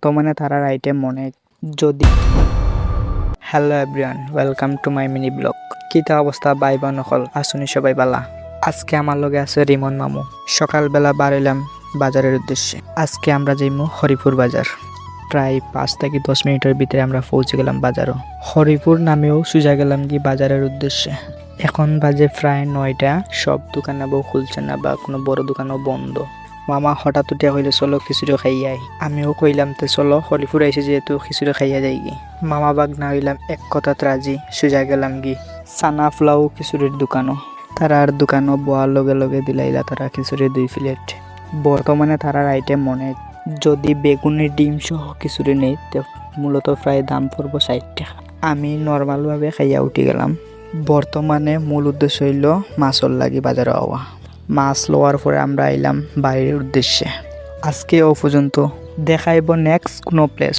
বর্তমানে তারার আইটেম অনেক। যদি hello everyone, welcome to my mini blog. কিতা অবস্থা ভাই বোন সকল, আসুনি সবাই বালা। আজকে আমার লগে আছে রিমন মামু। সকালবেলা বাড়াইলাম বাজারের উদ্দেশ্যে। আজকে আমরা যাইমু হরিপুর বাজার। প্রায় 5 থেকে 10 মিনিটের ভিতরে আমরা পৌঁছে গেলাম বাজারও। হরিপুর নামেও সুজা গেলাম কি বাজারের উদ্দেশ্যে। এখন বাজে প্রায় 9টা। সব দোকান বউ খুলছে না বা কোনো বড় দোকানও বন্ধ। মামা হঠাৎ উঠিয়া কইলে চলো খিচুড়ি খাইয়াই। আমিও কইলাম তে চলো, হরিপুর আইসে যেহেতু খিচুড়ি খাইয়া যাই গি। মামা বাগ না হইলাম এক কথাত রাজি, সুজা গেলাম গি সানা ফ্লাউ খিচুড়ির দোকানও। তারার দোকানও বোয়ার লগে লগে দিলাইলা তারা খিচুড়ি 2 প্লেট। বর্তমানে তারার আইটেম অনেক। যদি বেগুনি ডিম সহ খিচুড়ি নেই তো মূলত প্রায় দাম পড়বো 60 টাকা। আমি নর্মালভাবে খাইয়া উঠি গেলাম। বর্তমানে মূল উদ্দেশ্য হইল মাছর লাগি বাজারে হওয়া। মাছ লওয়ার পরে আমরা আইলাম বাইরের উদ্দেশ্যে। আজকে ও পর্যন্ত দেখাইব নেক্সট কোনো প্লেস।